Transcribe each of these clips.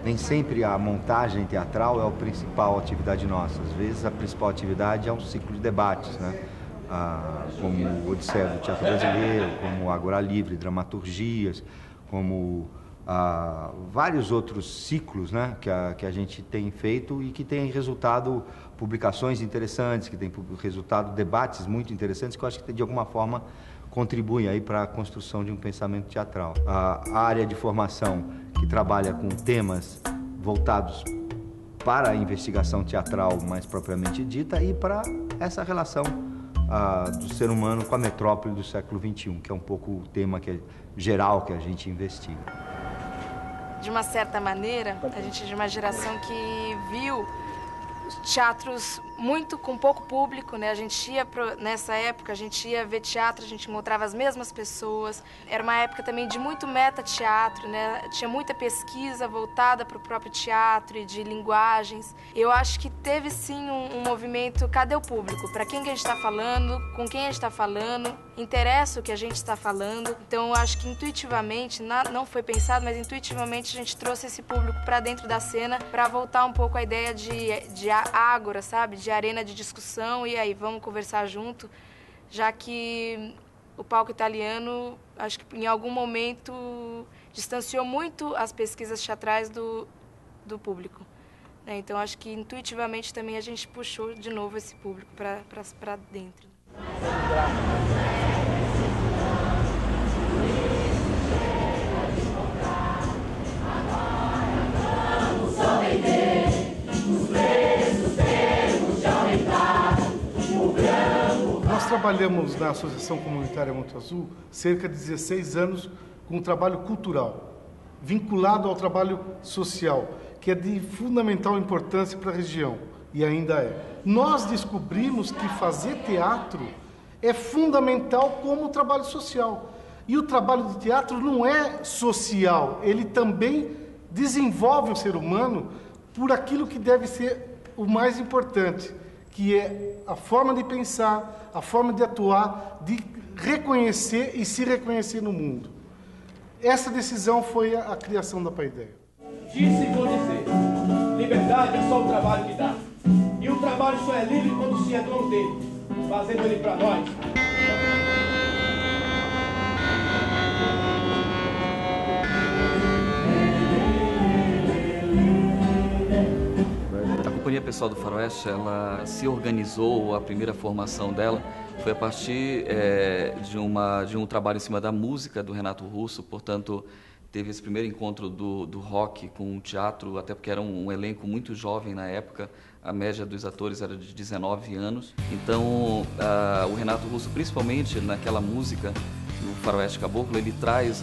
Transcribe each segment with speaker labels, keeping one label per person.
Speaker 1: Nem sempre a montagem teatral é a principal atividade nossa. Às vezes a principal atividade é um ciclo de debates, né? Como o Odisseia do Teatro Brasileiro, como Agora Livre, dramaturgias, como vários outros ciclos, né, que a gente tem feito e que tem resultado publicações interessantes, que tem resultado debates muito interessantes, que eu acho que de alguma forma contribuem aí para a construção de um pensamento teatral. A área de formação que trabalha com temas voltados para a investigação teatral mais propriamente dita e para essa relação do ser humano com a metrópole do século XXI, que é um pouco o tema geral que a gente investiga.
Speaker 2: De uma certa maneira, a gente é de uma geração que viu teatros muito com pouco público, né? Nessa época, a gente ia ver teatro, a gente encontrava as mesmas pessoas. Era uma época também de muito meta-teatro, né? Tinha muita pesquisa voltada para o próprio teatro e de linguagens. Eu acho que teve sim um movimento, cadê o público? Para quem que a gente está falando? Com quem a gente está falando? Interessa o que a gente está falando? Então, eu acho que intuitivamente, não foi pensado, mas intuitivamente a gente trouxe esse público para dentro da cena para voltar um pouco à ideia de ágora, sabe? De arena de discussão, e aí, vamos conversar junto, já que o palco italiano, acho que em algum momento, distanciou muito as pesquisas teatrais do público, né? Então, acho que intuitivamente também a gente puxou de novo esse público para dentro.
Speaker 3: Nós trabalhamos na Associação Comunitária Monte Azul cerca de 16 anos com um trabalho cultural, vinculado ao trabalho social, que é de fundamental importância para a região, e ainda é. Nós descobrimos que fazer teatro é fundamental como trabalho social. E o trabalho de teatro não é social, ele também desenvolve o ser humano por aquilo que deve ser o mais importante, que é a forma de pensar, a forma de atuar, de reconhecer e se reconhecer no mundo. Essa decisão foi a criação da Paideia.
Speaker 4: Disse e vou dizer, liberdade é só o trabalho que dá. E o trabalho só é livre quando se é dono dele, fazendo ele para nós.
Speaker 5: A Companhia Pessoal do Faroeste, ela se organizou, a primeira formação dela foi a partir de um trabalho em cima da música do Renato Russo, portanto, teve esse primeiro encontro do rock com o teatro, até porque era um elenco muito jovem na época, a média dos atores era de 19 anos. Então, o Renato Russo, principalmente naquela música, no Faroeste Caboclo, ele traz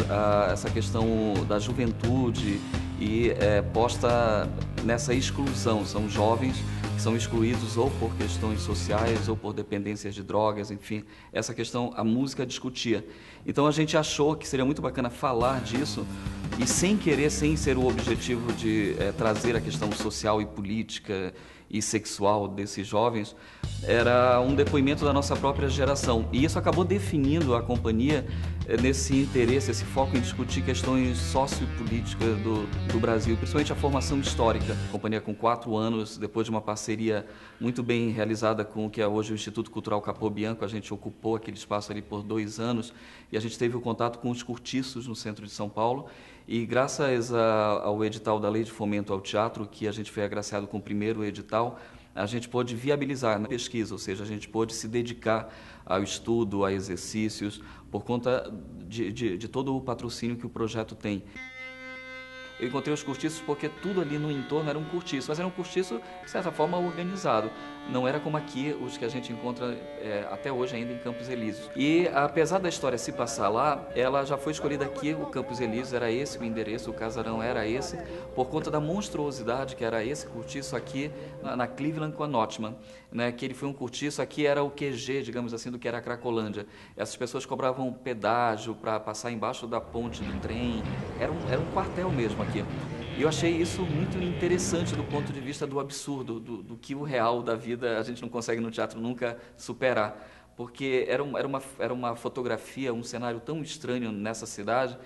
Speaker 5: essa questão da juventude e posta nessa exclusão. São jovens que são excluídos ou por questões sociais ou por dependências de drogas, enfim, essa questão a música discutia. Então a gente achou que seria muito bacana falar disso e sem querer, sem ser o objetivo de trazer a questão social e política e sexual desses jovens, era um depoimento da nossa própria geração. E isso acabou definindo a companhia nesse interesse, esse foco em discutir questões sociopolíticas do Brasil, principalmente a formação histórica. A companhia com 4 anos, depois de uma parceria muito bem realizada com o que é hoje o Instituto Cultural Capô Bianco, a gente ocupou aquele espaço ali por 2 anos e a gente teve o contato com os cortiços no centro de São Paulo. E graças ao edital da Lei de Fomento ao Teatro, que a gente foi agraciado com o primeiro edital, a gente pôde viabilizar a pesquisa, ou seja, a gente pôde se dedicar ao estudo, a exercícios, por conta de todo o patrocínio que o projeto tem. Eu encontrei os cortiços porque tudo ali no entorno era um cortiço, mas era um cortiço, de certa forma, organizado. Não era como aqui, os que a gente encontra até hoje ainda em Campos Elíseos. E, apesar da história se passar lá, ela já foi escolhida aqui, o Campos Elíseos era esse o endereço, o casarão era esse, por conta da monstruosidade que era esse cortiço aqui na Cleveland com a Notman, né? Que ele foi um cortiço, aqui era o QG, digamos assim, do que era a Cracolândia. Essas pessoas cobravam pedágio para passar embaixo da ponte do trem, era um quartel mesmo aqui. E eu achei isso muito interessante do ponto de vista do absurdo, do que o real da vida a gente não consegue no teatro nunca superar. Porque era uma fotografia, um cenário tão estranho nessa cidade,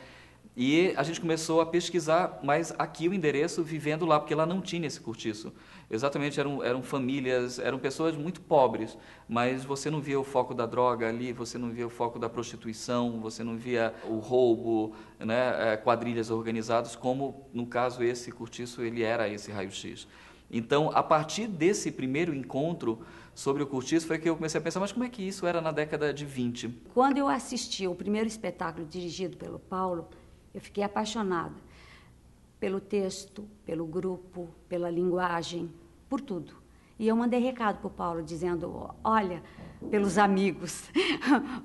Speaker 5: E a gente começou a pesquisar, mas aqui o endereço, vivendo lá, porque lá não tinha esse cortiço. Exatamente, eram famílias, eram pessoas muito pobres, mas você não via o foco da droga ali, você não via o foco da prostituição, você não via o roubo, né, quadrilhas organizadas, como, no caso, esse cortiço, ele era esse raio-x. Então, a partir desse primeiro encontro sobre o cortiço, foi que eu comecei a pensar, mas como é que isso era na década de 20?
Speaker 6: Quando eu assisti o primeiro espetáculo dirigido pelo Paulo, eu fiquei apaixonada pelo texto, pelo grupo, pela linguagem, por tudo. E eu mandei recado para o Paulo, dizendo, olha, pelos amigos,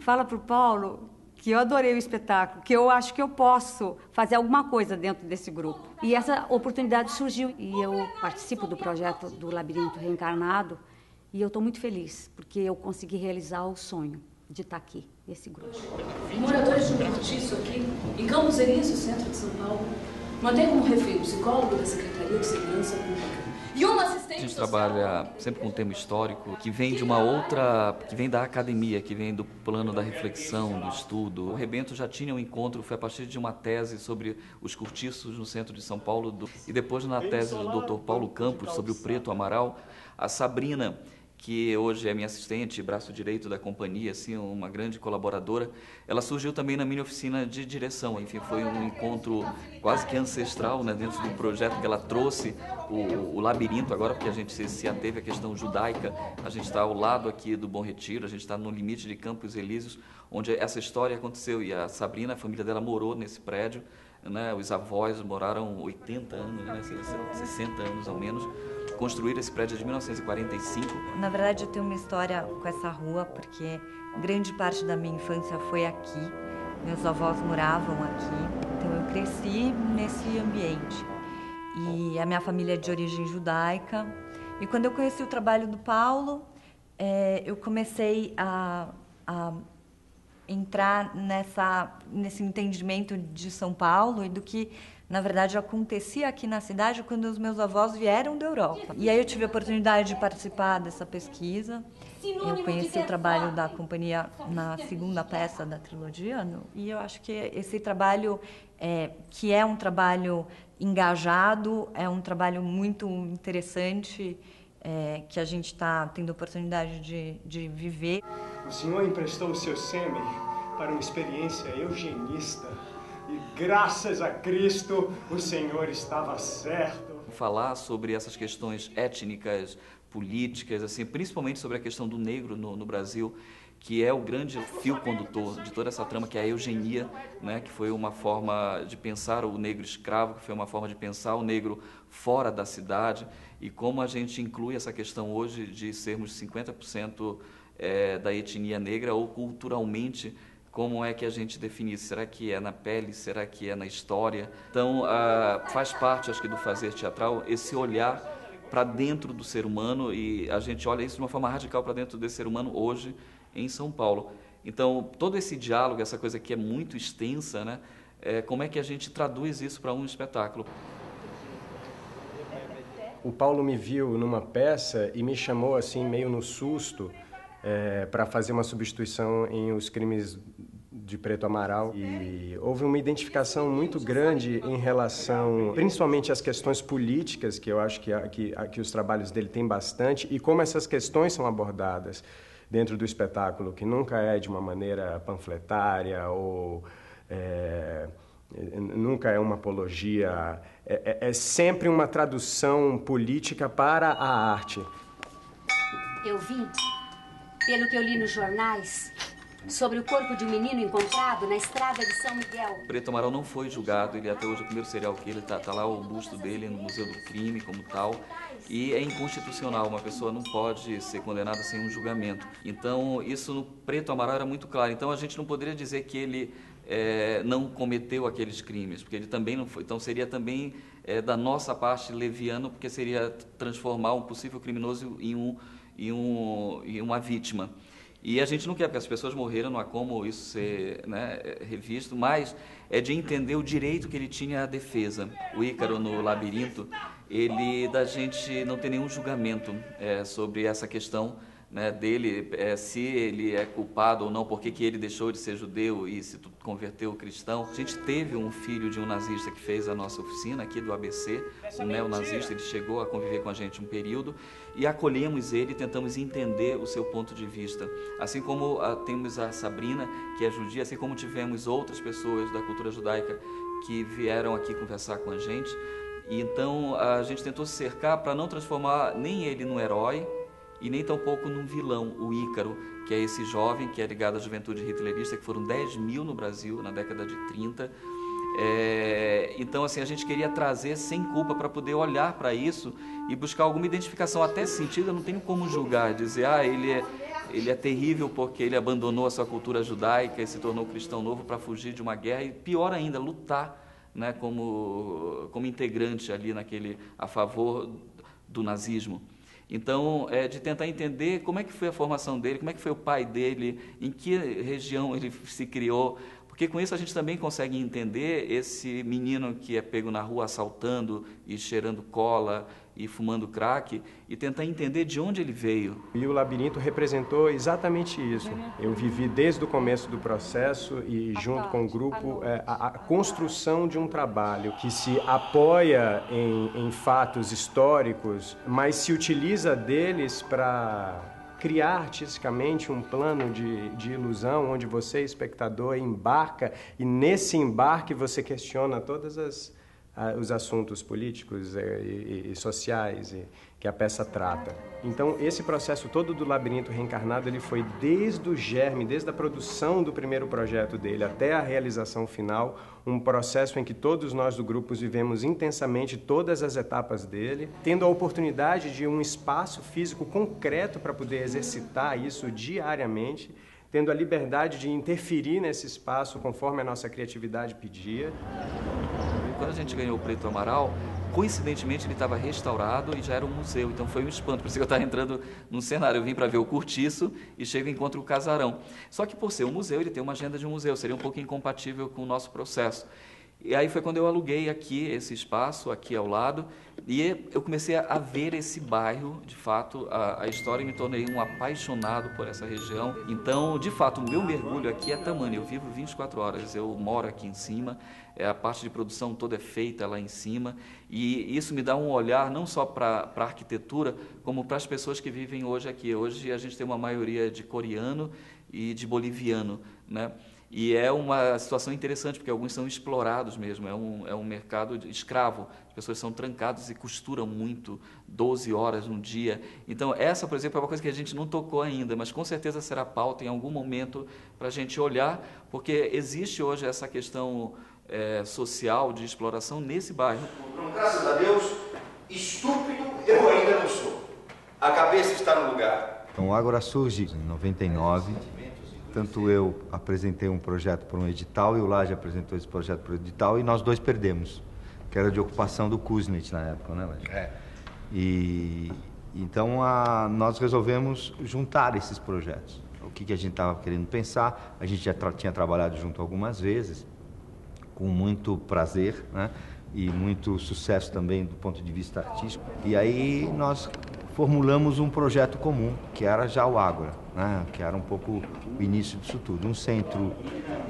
Speaker 6: fala para o Paulo que eu adorei o espetáculo, que eu acho que eu posso fazer alguma coisa dentro desse grupo. E essa oportunidade surgiu, e eu participo do projeto do Labirinto Reencarnado, e eu estou muito feliz, porque eu consegui realizar o sonho de estar aqui, nesse grupo.
Speaker 7: Moradores de um cortiço aqui, em Campos Elíseos, centro de São Paulo, mantém como refém o psicólogo da Secretaria de Segurança Pública e uma assistente.
Speaker 5: A gente trabalha sempre com um tema histórico que vem de uma outra, que vem da academia, que vem do plano da reflexão, do estudo. O Rebento já tinha um encontro, foi a partir de uma tese sobre os cortiços no centro de São Paulo, e depois na tese do Dr. Paulo Campos sobre o Preto Amaral, a Sabrina, que hoje é minha assistente, braço direito da companhia, assim, uma grande colaboradora, ela surgiu também na minha oficina de direção. Enfim, foi um encontro quase que ancestral, né, dentro do projeto que ela trouxe o labirinto agora, porque a gente se ateve à questão judaica. A gente está ao lado aqui do Bom Retiro, a gente está no limite de Campos Elíseos, onde essa história aconteceu. E a Sabrina, a família dela, morou nesse prédio, né, os avós moraram 80 anos, né, 60 anos ao menos. Construíram esse prédio de 1945.
Speaker 8: Na verdade, eu tenho uma história com essa rua, porque grande parte da minha infância foi aqui. Meus avós moravam aqui, então eu cresci nesse ambiente. E a minha família é de origem judaica. E quando eu conheci o trabalho do Paulo, eu comecei a entrar nesse entendimento de São Paulo e do que, na verdade, acontecia aqui na cidade quando os meus avós vieram da Europa. E aí eu tive a oportunidade de participar dessa pesquisa. Eu conheci o trabalho da companhia na segunda peça da trilogia, e eu acho que esse trabalho, que é um trabalho engajado, é um trabalho muito interessante, que a gente está tendo a oportunidade de viver.
Speaker 9: O senhor emprestou o seu sêmen para uma experiência eugenista. E graças a Cristo, o Senhor estava certo.
Speaker 5: Falar sobre essas questões étnicas, políticas, assim, principalmente sobre a questão do negro no Brasil, que é o grande fio condutor de toda essa trama, que é a eugenia, né, que foi uma forma de pensar o negro escravo, que foi uma forma de pensar o negro fora da cidade, e como a gente inclui essa questão hoje de sermos 50% da etnia negra, ou culturalmente, como é que a gente define isso? Será que é na pele? Será que é na história? Então, faz parte, acho que, do fazer teatral, esse olhar para dentro do ser humano, e a gente olha isso de uma forma radical para dentro desse ser humano hoje em São Paulo. Então, todo esse diálogo, essa coisa que é muito extensa, né? Como é que a gente traduz isso para um espetáculo?
Speaker 9: O Paulo me viu numa peça e me chamou assim, meio no susto, para fazer uma substituição em Os Crimes de Preto Amaral, e houve uma identificação muito grande em relação, principalmente às questões políticas, que eu acho que os trabalhos dele têm bastante, e como essas questões são abordadas dentro do espetáculo, que nunca é de uma maneira panfletária ou nunca é uma apologia, é sempre uma tradução política para a arte.
Speaker 6: Eu vim, pelo que eu li nos jornais, sobre o corpo de um menino encontrado na estrada de São Miguel.
Speaker 5: Preto Amaral não foi julgado, ele até hoje é o primeiro serial killer, tá lá o busto dele no Museu do Crime como tal, e é inconstitucional, uma pessoa não pode ser condenada sem um julgamento. Então, isso no Preto Amaral era muito claro, então a gente não poderia dizer que ele não cometeu aqueles crimes, porque ele também não foi, então seria também da nossa parte leviano, porque seria transformar um possível criminoso em uma vítima. E a gente não quer, porque as pessoas morreram, não há como isso ser, né, revisto, mas é de entender o direito que ele tinha à defesa. O Ícaro, no Labirinto, ele da gente não tem nenhum julgamento sobre essa questão né, dele, se ele é culpado ou não, por que ele deixou de ser judeu e se converteu cristão. A gente teve um filho de um nazista que fez a nossa oficina aqui do ABC, um neonazista, ele chegou a conviver com a gente um período e acolhemos ele e tentamos entender o seu ponto de vista. Assim como temos a Sabrina, que é judia, assim como tivemos outras pessoas da cultura judaica que vieram aqui conversar com a gente. E então a gente tentou se cercar para não transformar nem ele num herói, e nem tampouco num vilão, o Ícaro, que é esse jovem que é ligado à juventude hitlerista, que foram 10 mil no Brasil na década de 30. Então, assim, a gente queria trazer sem culpa para poder olhar para isso e buscar alguma identificação. Até sentido, eu não tenho como julgar, dizer, ele é terrível porque ele abandonou a sua cultura judaica e se tornou cristão novo para fugir de uma guerra, e pior ainda, lutar, né, como integrante ali a favor do nazismo. Então, de tentar entender como é que foi a formação dele, como é que foi o pai dele, em que região ele se criou, porque com isso a gente também consegue entender esse menino que é pego na rua assaltando e cheirando cola e fumando crack, e tentar entender de onde ele veio.
Speaker 9: E o Labirinto representou exatamente isso. Eu vivi desde o começo do processo e junto com o grupo a construção de um trabalho que se apoia em fatos históricos, mas se utiliza deles para criar artisticamente um plano de ilusão, onde você, espectador, embarca, e nesse embarque você questiona todas os assuntos políticos e sociais que a peça trata. Então, esse processo todo do Labirinto Reencarnado, ele foi desde o germe, desde a produção do primeiro projeto dele até a realização final, um processo em que todos nós do grupo vivemos intensamente todas as etapas dele, tendo a oportunidade de um espaço físico concreto para poder exercitar isso diariamente, tendo a liberdade de interferir nesse espaço conforme a nossa criatividade pedia.
Speaker 5: Quando a gente ganhou o Preto Amaral, coincidentemente ele estava restaurado e já era um museu, então foi um espanto, por isso que eu estava entrando num cenário. Eu vim para ver o Cortiço e chego e encontro o Casarão. Só que por ser um museu, ele tem uma agenda de um museu, seria um pouco incompatível com o nosso processo. E aí foi quando eu aluguei aqui esse espaço, aqui ao lado, e eu comecei a ver esse bairro, de fato, a história, e me tornei um apaixonado por essa região. Então, de fato, o meu mergulho aqui é tamanho, eu vivo 24 horas, eu moro aqui em cima, a parte de produção toda é feita lá em cima, e isso me dá um olhar não só para a arquitetura, como para as pessoas que vivem hoje aqui. Hoje a gente tem uma maioria de coreano e de boliviano, né? E é uma situação interessante, porque alguns são explorados mesmo, é um mercado escravo. As pessoas são trancadas e costuram muito, 12 horas no dia. Então, essa, por exemplo, é uma coisa que a gente não tocou ainda, mas com certeza será pauta em algum momento para a gente olhar, porque existe hoje essa questão social de exploração nesse bairro.
Speaker 10: Graças a Deus, estúpido eu ainda não sou. A cabeça está no lugar.
Speaker 1: Então, o Ágora surge em 99. Tanto eu apresentei um projeto para um edital e o Laje apresentou esse projeto para o edital, e nós dois perdemos, que era de ocupação do Kuznets na época, né, Laje? E então nós resolvemos juntar esses projetos. O que a gente estava querendo pensar, a gente já tinha trabalhado junto algumas vezes, com muito prazer, né? E muito sucesso também do ponto de vista artístico. E aí nós formulamos um projeto comum, que era já o Ágora, né? Que era um pouco o início disso tudo. Um centro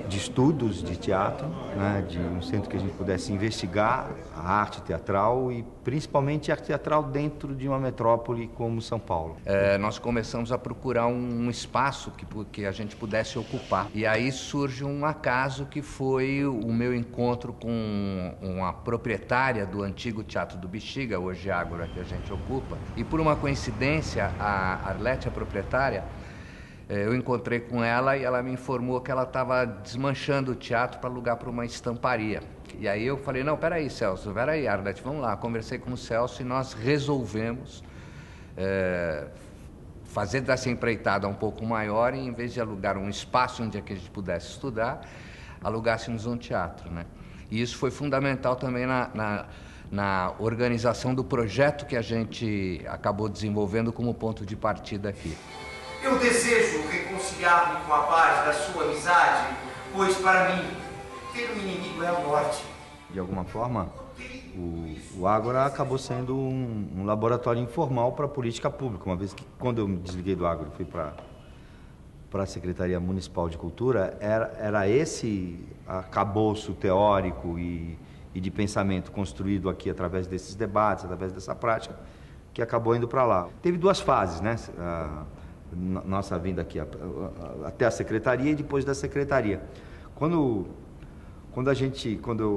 Speaker 1: de estudos de teatro, né? De um centro que a gente pudesse investigar a arte teatral e principalmente a arte teatral dentro de uma metrópole como São Paulo.
Speaker 11: Nós começamos a procurar um espaço que a gente pudesse ocupar. E aí surge um acaso que foi o meu encontro com uma proprietária do antigo Teatro do Bexiga, hoje Ágora, que a gente ocupa. E por uma coincidência, a Arlete, a proprietária, eu encontrei com ela e ela me informou que ela estava desmanchando o teatro para alugar para uma estamparia. E aí eu falei, não, peraí, Celso, peraí, Arlete, vamos lá. Conversei com o Celso e nós resolvemos fazer dessa empreitada um pouco maior, e em vez de alugar um espaço onde a gente pudesse estudar, alugássemos um teatro, né? E isso foi fundamental também na organização do projeto que a gente acabou desenvolvendo como ponto de partida aqui.
Speaker 10: Eu desejo reconciliar-me com a paz da sua amizade, pois para mim, ter um inimigo é a morte.
Speaker 1: De alguma forma, o Ágora acabou sendo um laboratório informal para a política pública, uma vez que, quando eu me desliguei do Ágora e fui para a Secretaria Municipal de Cultura, era esse arcabouço teórico e de pensamento construído aqui através desses debates, através dessa prática, que acabou indo para lá. Teve duas fases, né? Nossa vinda aqui até a Secretaria e depois da Secretaria. Quando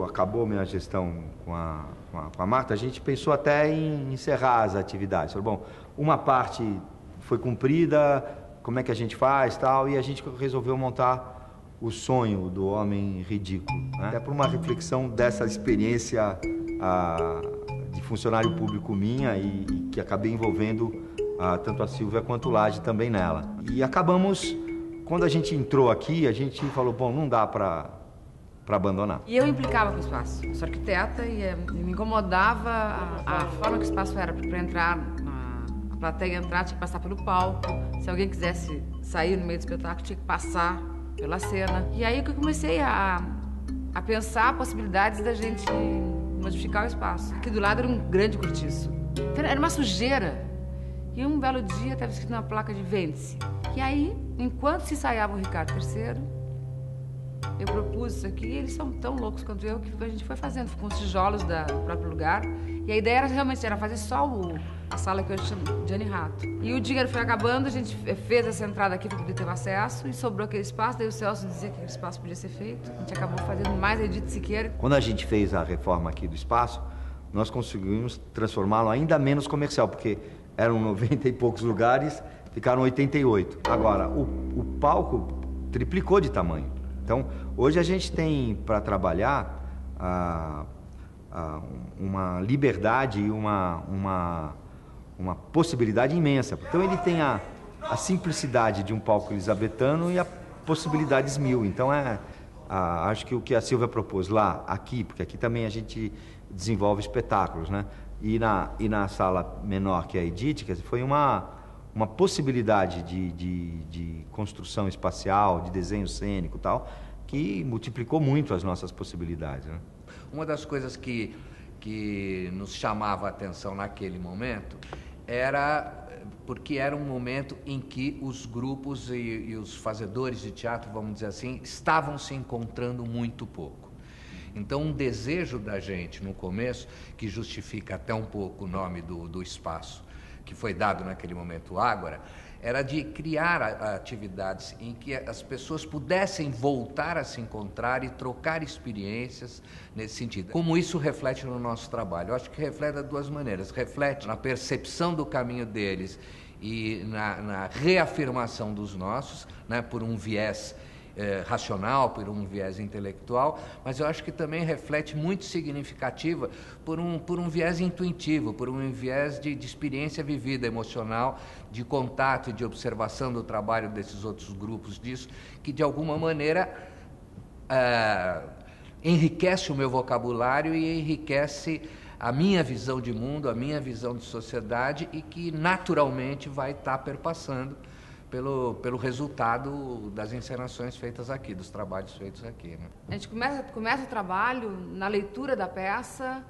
Speaker 1: acabou minha gestão com a Marta, a gente pensou até em encerrar as atividades. Falou, bom, uma parte foi cumprida, como é que a gente faz, tal, e a gente resolveu montar o sonho do homem ridículo, né? É por uma reflexão dessa experiência de funcionário público minha e que acabei envolvendo tanto a Silvia quanto o Lage também nela. E acabamos, quando a gente entrou aqui, a gente falou, bom, não dá para abandonar.
Speaker 12: E eu implicava com o espaço. Eu sou arquiteta e me incomodava a forma que o espaço era para entrar, a plateia entrar, tinha que passar pelo palco. Se alguém quisesse sair no meio do espetáculo, tinha que passar pela cena. E aí que eu comecei a pensar possibilidades da gente modificar o espaço. Aqui do lado era um grande cortiço. Era uma sujeira. E um belo dia estava escrito na placa de vende-se. E aí, enquanto se ensaiava o Ricardo III, eu propus isso aqui, e eles são tão loucos quanto eu, que a gente foi fazendo com os tijolos do próprio lugar. E a ideia era realmente fazer só a sala que eu chamo de Anne Rato. E o dinheiro foi acabando, a gente fez essa entrada aqui para poder ter acesso, e sobrou aquele espaço, daí o Celso dizia que aquele espaço podia ser feito. A gente acabou fazendo mais a Edith Siqueira.
Speaker 1: Quando a gente fez a reforma aqui do espaço, nós conseguimos transformá-lo ainda menos comercial, porque eram 90 e poucos lugares, ficaram 88. Agora, o palco triplicou de tamanho. Então, hoje a gente tem para trabalhar uma liberdade e uma possibilidade imensa. Então, ele tem a simplicidade de um palco elisabetano e a possibilidades mil. Então, acho que o que a Silvia propôs lá, aqui, porque aqui também a gente desenvolve espetáculos, né? E na sala menor, que é a Edith, quer dizer, foi uma possibilidade de construção espacial, de desenho cênico e tal, que multiplicou muito as nossas possibilidades, né?
Speaker 11: Uma das coisas que nos chamava a atenção naquele momento era porque era um momento em que os grupos e os fazedores de teatro, vamos dizer assim, estavam se encontrando muito pouco. Então, um desejo da gente no começo, que justifica até um pouco o nome do espaço que foi dado naquele momento, Ágora, era de criar atividades em que as pessoas pudessem voltar a se encontrar e trocar experiências nesse sentido. Como isso reflete no nosso trabalho? Eu acho que reflete de duas maneiras. Reflete na percepção do caminho deles e na reafirmação dos nossos, né, por um viés racional, por um viés intelectual, mas eu acho que também reflete muito significativa por um viés intuitivo, por um viés de experiência vivida, emocional, de contato e de observação do trabalho desses outros grupos disso, que de alguma maneira enriquece o meu vocabulário e enriquece a minha visão de mundo, a minha visão de sociedade e que naturalmente vai estar perpassando pelo resultado das encenações feitas aqui, dos trabalhos feitos aqui, né?
Speaker 12: A gente começa o trabalho na leitura da peça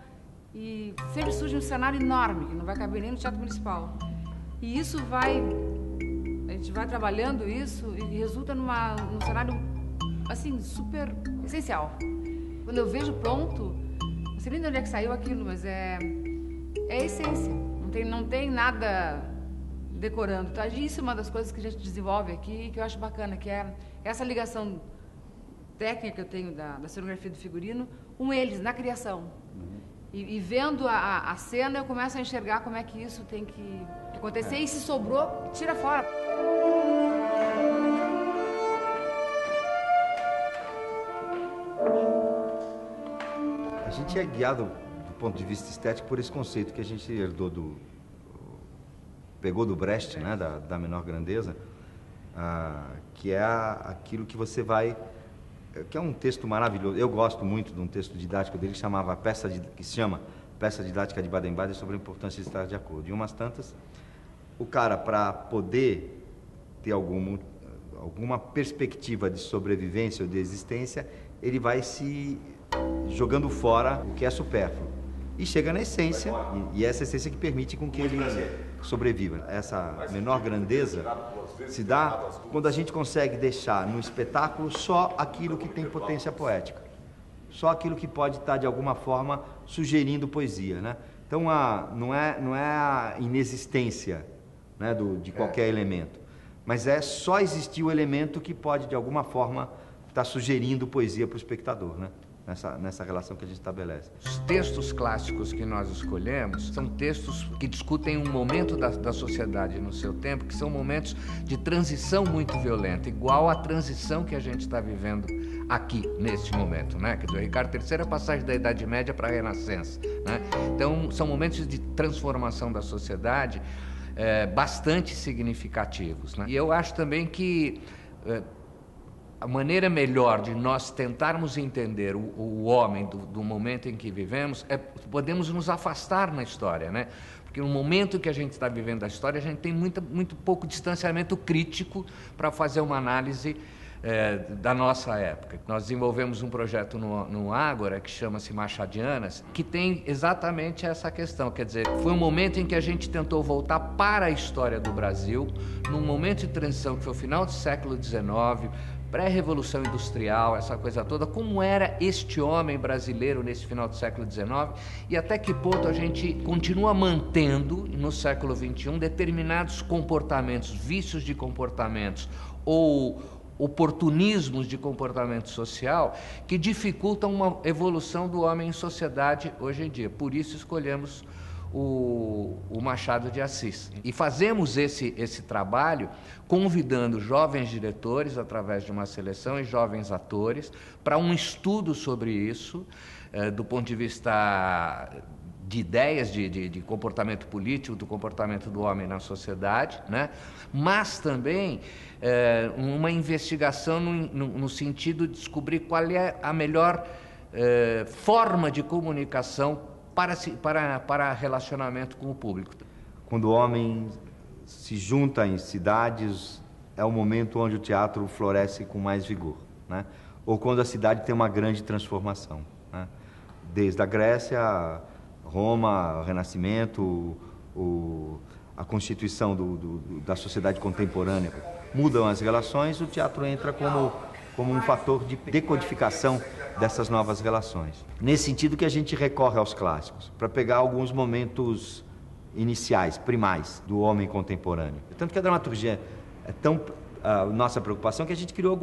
Speaker 12: e sempre surge um cenário enorme, que não vai caber nem no Teatro Municipal. E isso a gente vai trabalhando isso e resulta num cenário, assim, super essencial. Quando eu vejo pronto, não sei nem de onde é que saiu aquilo, mas é a essência. Não tem nada decorando, tá? Isso é uma das coisas que a gente desenvolve aqui, que eu acho bacana, que é essa ligação técnica que eu tenho da cenografia do figurino com eles, na criação. E vendo a cena, eu começo a enxergar como é que isso tem que acontecer, e se sobrou, tira fora.
Speaker 1: A gente é guiado, do ponto de vista estético, por esse conceito que a gente herdou pegou do Brecht, né, da menor grandeza, que é aquilo que você vai... que é um texto maravilhoso. Eu gosto muito de um texto didático dele que se chama Peça Didática de Baden-Baden sobre a importância de estar de acordo. E umas tantas, o cara, para poder ter alguma perspectiva de sobrevivência ou de existência, ele vai se jogando fora o que é supérfluo. E chega na essência, e essa essência que permite com que ele sobreviva. Essa menor grandeza se dá quando a gente consegue deixar no espetáculo só aquilo que tem potência poética. Só aquilo que pode estar, de alguma forma, sugerindo poesia, né? Então, não é a inexistência, né, de qualquer elemento, mas é só existir o elemento que pode, de alguma forma, estar sugerindo poesia para o espectador, né? Nessa relação que a gente estabelece.
Speaker 11: Os textos clássicos que nós escolhemos são textos que discutem um momento da sociedade no seu tempo, que são momentos de transição muito violenta, igual à transição que a gente está vivendo aqui, neste momento, né? Quer dizer, o Ricardo III é a passagem da Idade Média para a Renascença, né? Então, são momentos de transformação da sociedade bastante significativos, né? E eu acho também que a maneira melhor de nós tentarmos entender o homem do momento em que vivemos é podemos nos afastar na história, né? Porque no momento que a gente está vivendo a história, a gente tem muito pouco distanciamento crítico para fazer uma análise da nossa época. Nós desenvolvemos um projeto no Ágora, que chama-se Machadianas, que tem exatamente essa questão. Quer dizer, foi um momento em que a gente tentou voltar para a história do Brasil, num momento de transição que foi o final do século XIX, pré-revolução industrial, essa coisa toda, como era este homem brasileiro nesse final do século XIX e até que ponto a gente continua mantendo no século XXI determinados comportamentos, vícios de comportamentos ou oportunismos de comportamento social que dificultam uma evolução do homem em sociedade hoje em dia. Por isso escolhemos o Machado de Assis. E fazemos esse trabalho convidando jovens diretores, através de uma seleção, e jovens atores, para um estudo sobre isso, do ponto de vista de ideias de comportamento político, do comportamento do homem na sociedade, né? Mas também uma investigação no sentido de descobrir qual é a melhor forma de comunicação para relacionamento com o público.
Speaker 1: Quando o homem se junta em cidades, é o momento onde o teatro floresce com mais vigor, né? Ou quando a cidade tem uma grande transformação, né? Desde a Grécia, Roma, o Renascimento, a constituição da sociedade contemporânea, mudam as relações, o teatro entra como um fator de decodificação dessas novas relações. Nesse sentido que a gente recorre aos clássicos, para pegar alguns momentos iniciais, primais, do homem contemporâneo. Tanto que a dramaturgia é tão nossa preocupação que a gente criou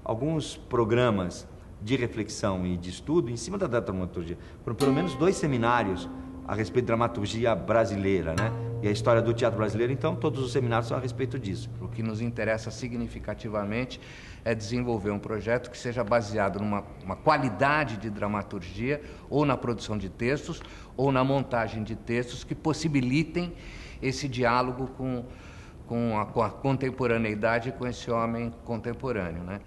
Speaker 1: alguns programas de reflexão e de estudo em cima da dramaturgia. Foram pelo menos 2 seminários a respeito de dramaturgia brasileira, né? E a história do teatro brasileiro, então todos os seminários são a respeito disso.
Speaker 11: O que nos interessa significativamente é desenvolver um projeto que seja baseado numa qualidade de dramaturgia, ou na produção de textos, ou na montagem de textos que possibilitem esse diálogo com a contemporaneidade, com esse homem contemporâneo, né?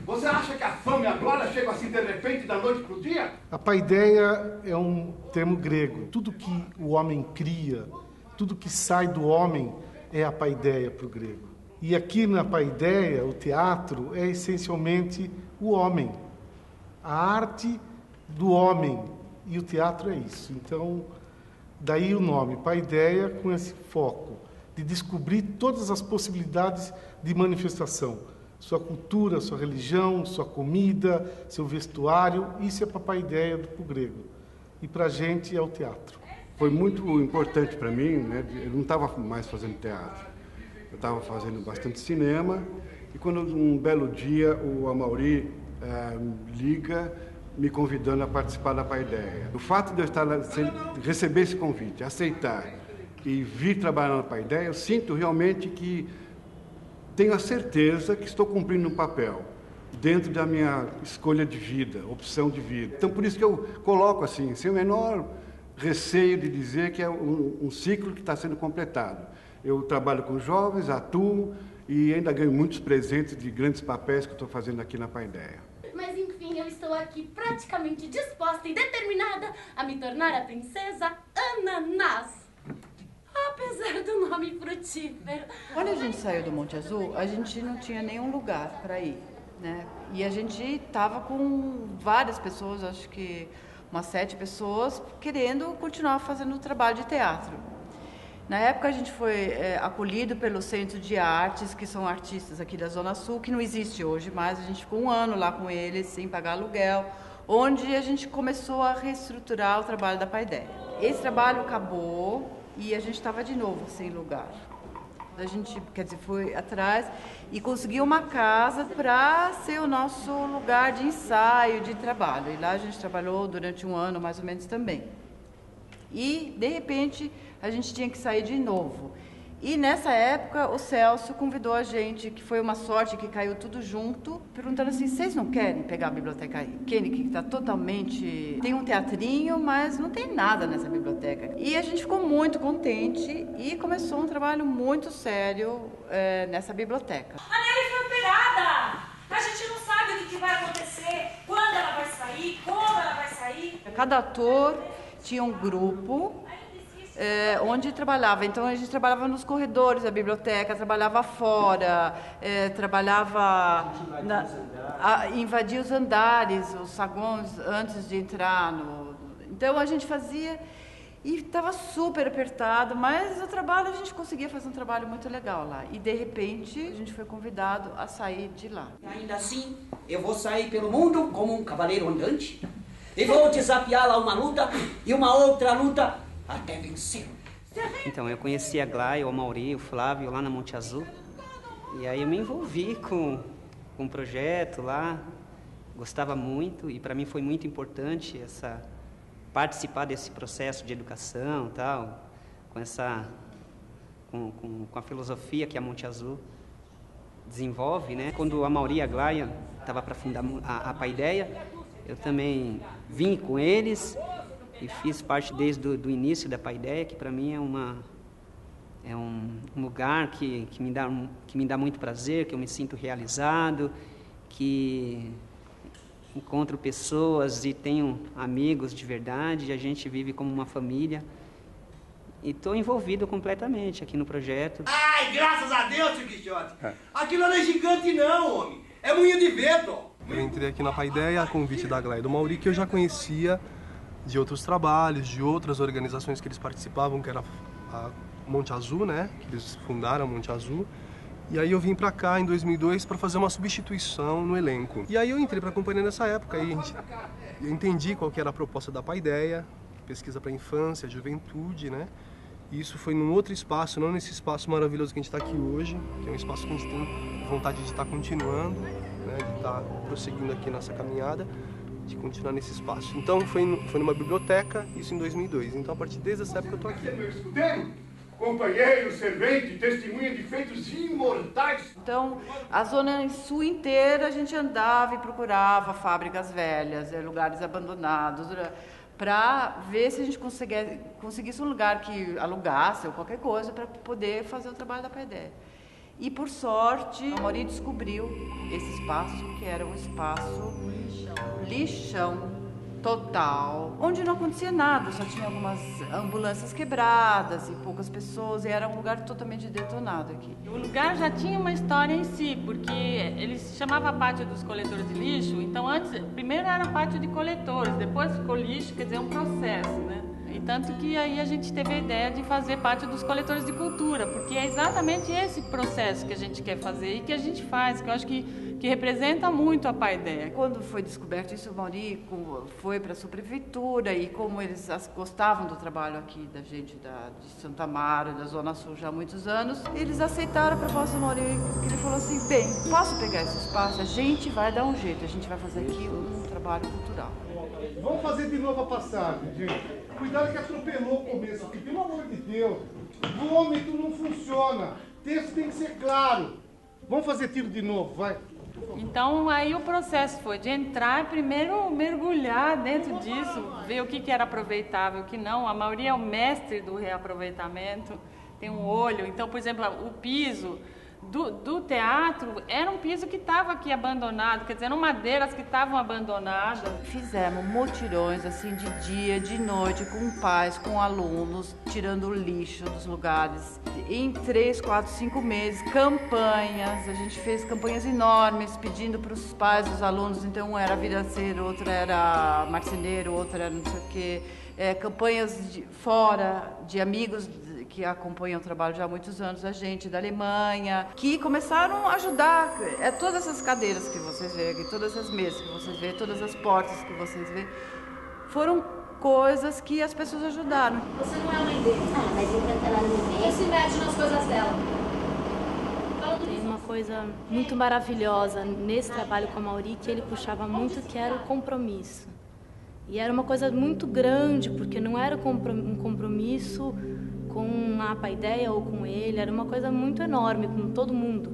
Speaker 4: Você acha que a fama e a glória chegam assim de repente, da noite para o dia?
Speaker 3: A paideia é um termo grego. Tudo que o homem cria, tudo que sai do homem é a paideia para o grego. E aqui na paideia, o teatro é essencialmente o homem, a arte do homem. E o teatro é isso. Então, daí o nome, paideia, com esse foco de descobrir todas as possibilidades de manifestação. Sua cultura, sua religião, sua comida, seu vestuário, isso é a ideia do grego. E para a gente é o teatro.
Speaker 13: Foi muito importante para mim, né? Eu não estava mais fazendo teatro, eu estava fazendo bastante cinema, e quando um belo dia o Amaury liga me convidando a participar da Paideia. O fato de eu estar lá, receber esse convite, aceitar e vir trabalhar na Paideia, eu sinto realmente que tenho a certeza que estou cumprindo um papel dentro da minha escolha de vida, opção de vida. Então, por isso que eu coloco assim, sem o menor receio de dizer que é um ciclo que está sendo completado. Eu trabalho com jovens, atuo e ainda ganho muitos presentes de grandes papéis que eu estou fazendo aqui na Paideia.
Speaker 14: Mas enfim, eu estou aqui praticamente disposta e determinada a me tornar a princesa Ananás. Apesar do nome frutífero.
Speaker 15: Quando a gente saiu do Monte Azul, a gente não tinha nenhum lugar para ir, né? E a gente estava com várias pessoas, acho que umas 7 pessoas, querendo continuar fazendo o trabalho de teatro. Na época a gente foi acolhido pelo Centro de Artes, que são artistas aqui da Zona Sul, que não existe hoje mais. A gente ficou 1 ano lá com eles, sem pagar aluguel, onde a gente começou a reestruturar o trabalho da Paideia. Esse trabalho acabou e a gente estava de novo sem lugar. A gente, quer dizer, foi atrás e conseguiu uma casa para ser o nosso lugar de ensaio, de trabalho. E lá a gente trabalhou durante 1 ano, mais ou menos, também. E, de repente, a gente tinha que sair de novo. E, nessa época, o Celso convidou a gente, que foi uma sorte que caiu tudo junto, perguntando assim, vocês não querem pegar a biblioteca aí? Que está totalmente... Tem um teatrinho, mas não tem nada nessa biblioteca. E a gente ficou muito contente e começou um trabalho muito sério nessa biblioteca.
Speaker 16: A Nelly foi operada! A gente não sabe o que vai acontecer, quando ela vai sair, como ela vai sair.
Speaker 15: Cada ator tinha um grupo onde trabalhava. Então a gente trabalhava nos corredores da biblioteca, trabalhava fora, invadia os andares, os saguões antes de entrar no... Então a gente fazia e estava super apertado, mas o trabalho a gente conseguia fazer um trabalho muito legal lá. E de repente a gente foi convidado a sair de lá.
Speaker 17: Ainda assim, eu vou sair pelo mundo como um cavaleiro andante e vou desafiá-la a uma luta e uma outra luta até vencer.
Speaker 18: Então, eu conheci a Glória, o Amauri, o Flávio lá na Monte Azul. E aí eu me envolvi com um projeto lá, gostava muito e para mim foi muito importante participar desse processo de educação, tal, com a filosofia que a Monte Azul desenvolve, né? Quando a Amauri e a Glória estava para fundar a Paideia, eu também vim com eles e fiz parte desde o início da Paideia, que para mim é um lugar que me dá muito prazer, que eu me sinto realizado, que encontro pessoas e tenho amigos de verdade, a gente vive como uma família. E estou envolvido completamente aqui no projeto.
Speaker 10: Ai, graças a Deus, seu Quixote! Aquilo não é gigante não, homem! É moinho de vento!
Speaker 19: Eu entrei aqui na Paideia a convite da Glória e do Mauri, que eu já conhecia de outros trabalhos, de outras organizações que eles participavam, que era a Monte Azul, né? Que eles fundaram a Monte Azul. E aí eu vim pra cá em 2002 para fazer uma substituição no elenco. E aí eu entrei pra companhia nessa época e eu entendi qual que era a proposta da Paideia, pesquisa para infância, juventude, né? E isso foi num outro espaço, não nesse espaço maravilhoso que a gente está aqui hoje, que é um espaço que a gente tem vontade de estar continuando, né? De estar prosseguindo aqui nessa caminhada, de continuar nesse espaço. Então foi numa biblioteca, isso em 2002. Então a partir desde essa época eu tô aqui.
Speaker 13: Meu escudeiro, companheiro, servente, testemunha de feitos imortais.
Speaker 15: Então a Zona Sul inteira a gente andava e procurava fábricas velhas, lugares abandonados, para ver se a gente conseguisse um lugar que alugasse ou qualquer coisa para poder fazer o trabalho da Paideia. E, por sorte, a Mauri descobriu esse espaço, que era um espaço lixão total, onde não acontecia nada, só tinha algumas ambulâncias quebradas e poucas pessoas, e era um lugar totalmente detonado aqui.
Speaker 20: O lugar já tinha uma história em si, porque ele se chamava Pátio dos Coletores de Lixo, então primeiro era pátio de coletores, depois ficou lixo, quer dizer, um processo, né? E tanto que aí a gente teve a ideia de fazer Pátio dos Coletores de Cultura, porque é exatamente esse processo que a gente quer fazer e que a gente faz, que eu acho que representa muito a Paideia.
Speaker 15: Quando foi descoberto isso, o Mauri foi para a subprefeitura e como eles gostavam do trabalho aqui da gente de Santo Amaro, da Zona Sul já há muitos anos, eles aceitaram a proposta do Mauri, porque ele falou assim, bem, posso pegar esse espaço? A gente vai dar um jeito, a gente vai fazer aqui um trabalho cultural.
Speaker 3: Vamos fazer de novo a passagem, gente. Cuidado que atropelou o começo aqui, pelo amor de Deus. Vômito não funciona. Texto tem que ser claro. Vamos fazer tiro de novo, vai.
Speaker 20: Então aí o processo foi de entrar, primeiro mergulhar dentro disso, ver o que era aproveitável, o que não. A maioria é o mestre do reaproveitamento, tem um olho. Então, por exemplo, o piso do teatro era um piso que estava aqui abandonado, quer dizer, eram madeiras que estavam abandonadas.
Speaker 15: Fizemos mutirões assim de dia, de noite, com pais, com alunos, tirando o lixo dos lugares. Em 3, 4, 5 meses, campanhas, a gente fez campanhas enormes pedindo para os pais dos alunos, então um era vidraceiro, outro era marceneiro, outro era não sei o quê. Campanhas fora de amigos que acompanham o trabalho já há muitos anos, a gente da Alemanha, que começaram a ajudar. Todas essas cadeiras que vocês veem aqui, todas as mesas que vocês veem, todas as portas que vocês veem, foram coisas que as pessoas ajudaram.
Speaker 14: Você não é a mãe dele. Ah, mas enquanto ela não vê, se mete nas coisas dela.
Speaker 21: Tem uma coisa muito maravilhosa nesse trabalho com a Mauri, que ele puxava muito, que era o compromisso. E era uma coisa muito grande, porque não era um compromisso com a Paideia ou com ele, era uma coisa muito enorme, com todo mundo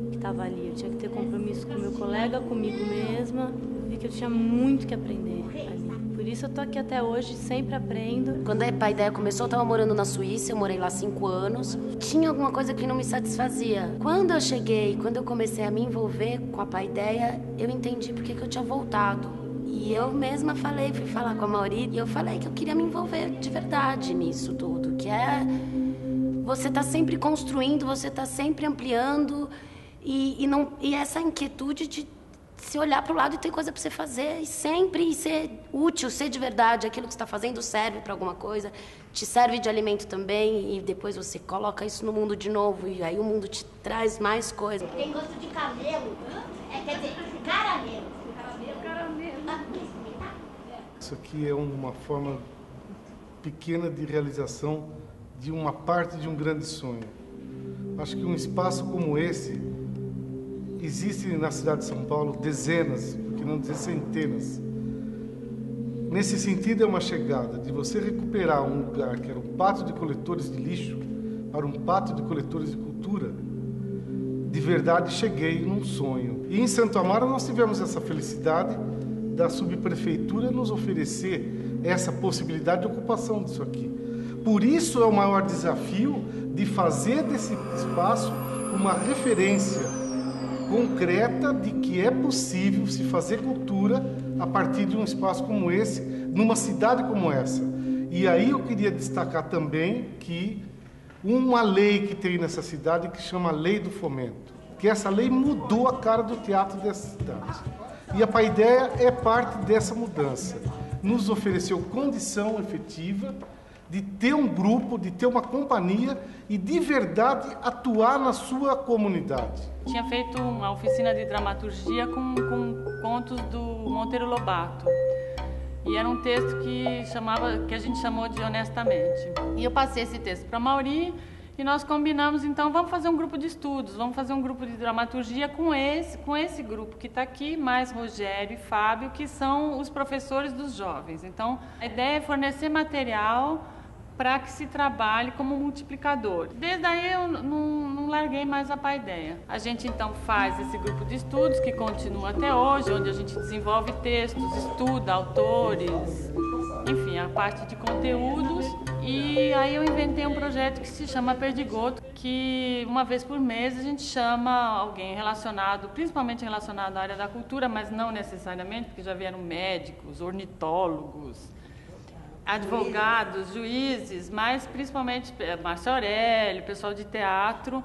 Speaker 21: que estava ali. Eu tinha que ter compromisso com o meu colega, comigo mesma. Eu vi que eu tinha muito que aprender ali. Por isso eu tô aqui até hoje, sempre aprendo.
Speaker 22: Quando a Paideia começou, eu estava morando na Suíça, eu morei lá 5 anos. Tinha alguma coisa que não me satisfazia. Quando eu cheguei, quando eu comecei a me envolver com a Paideia, eu entendi por que eu tinha voltado. E eu mesma fui falar com a Mauri, e eu falei que eu queria me envolver de verdade nisso tudo, que você tá sempre construindo, você tá sempre ampliando, e essa inquietude de se olhar para o lado e ter coisa para você fazer, e sempre ser útil, ser de verdade, aquilo que você está fazendo serve para alguma coisa, te serve de alimento também, e depois você coloca isso no mundo de novo, e aí o mundo te traz mais coisas.
Speaker 14: Tem gosto de camelo, quer dizer, caramelo.
Speaker 3: Isso aqui é uma forma pequena de realização de uma parte de um grande sonho. Acho que um espaço como esse existe na cidade de São Paulo dezenas, por que não dizer centenas. Nesse sentido é uma chegada de você recuperar um lugar que era um pátio de coletores de lixo para um pátio de coletores de cultura. De verdade cheguei num sonho. E em Santo Amaro nós tivemos essa felicidade da subprefeitura nos oferecer essa possibilidade de ocupação disso aqui. Por isso é o maior desafio de fazer desse espaço uma referência concreta de que é possível se fazer cultura a partir de um espaço como esse, numa cidade como essa. E aí eu queria destacar também que uma lei que tem nessa cidade que chama Lei do Fomento, que essa lei mudou a cara do teatro dessa cidade. E a Paideia é parte dessa mudança. Nos ofereceu condição efetiva de ter um grupo, de ter uma companhia e de verdade atuar na sua comunidade.
Speaker 20: Tinha feito uma oficina de dramaturgia com contos do Monteiro Lobato. E era um texto que a gente chamou de Honestamente. E eu passei esse texto para a Mauri e nós combinamos, então, vamos fazer um grupo de estudos, vamos fazer um grupo de dramaturgia com esse grupo que está aqui, mais Rogério e Fábio, que são os professores dos jovens. Então, a ideia é fornecer material para que se trabalhe como multiplicador. Desde aí eu não larguei mais a Paideia. A gente então faz esse grupo de estudos que continua até hoje, onde a gente desenvolve textos, estuda autores, enfim, a parte de conteúdos. E aí eu inventei um projeto que se chama Perdigoto, que uma vez por mês a gente chama alguém relacionado, principalmente relacionado à área da cultura, mas não necessariamente, porque já vieram médicos, ornitólogos, advogados, juízes, mas principalmente Márcio Aurélio, pessoal de teatro,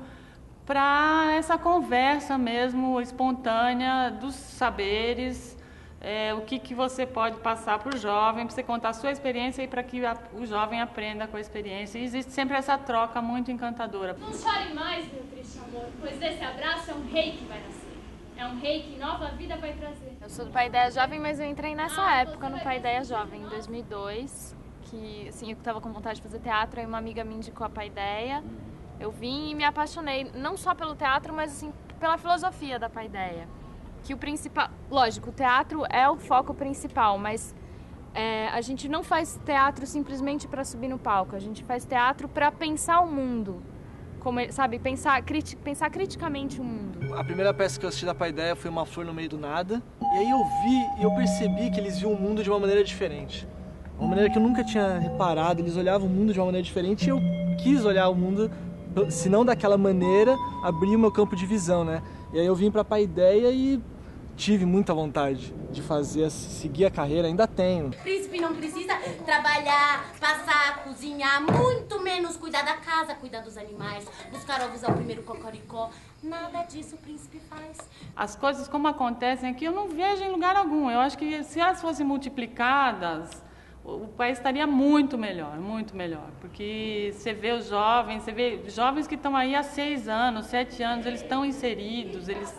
Speaker 20: para essa conversa mesmo espontânea dos saberes, o que você pode passar para o jovem, para você contar a sua experiência e para que o jovem aprenda com a experiência. E existe sempre essa troca muito encantadora.
Speaker 14: Não chore mais, meu triste amor, pois desse abraço é um rei que vai nascer. É um rei que nova vida vai trazer.
Speaker 23: Eu sou do Paideia Jovem, mas eu entrei nessa época no Paideia Jovem, em 2002, que assim, eu estava com vontade de fazer teatro, aí uma amiga me indicou a Paideia. Eu vim e me apaixonei, não só pelo teatro, mas assim, pela filosofia da Paideia. Que o principal, lógico, o teatro é o foco principal, mas a gente não faz teatro simplesmente para subir no palco, a gente faz teatro para pensar o mundo, como, sabe, pensar criticamente o mundo.
Speaker 24: A primeira peça que eu assisti da Paideia foi Uma Flor no Meio do Nada, e aí eu vi e eu percebi que eles viam o mundo de uma maneira diferente, uma maneira que eu nunca tinha reparado. Eles olhavam o mundo de uma maneira diferente e eu quis olhar o mundo se não daquela maneira, abrir o meu campo de visão, né? E aí eu vim para a Paideia e tive muita vontade de fazer, seguir a carreira, ainda tenho.
Speaker 14: Príncipe não precisa trabalhar, passar, cozinhar, muito menos cuidar da casa, cuidar dos animais, buscar ovos ao primeiro cocoricó. Nada disso o príncipe faz.
Speaker 20: As coisas como acontecem aqui eu não vejo em lugar algum. Eu acho que se elas fossem multiplicadas, o país estaria muito melhor, porque você vê os jovens, que estão aí há 6 anos, 7 anos, eles estão inseridos, eles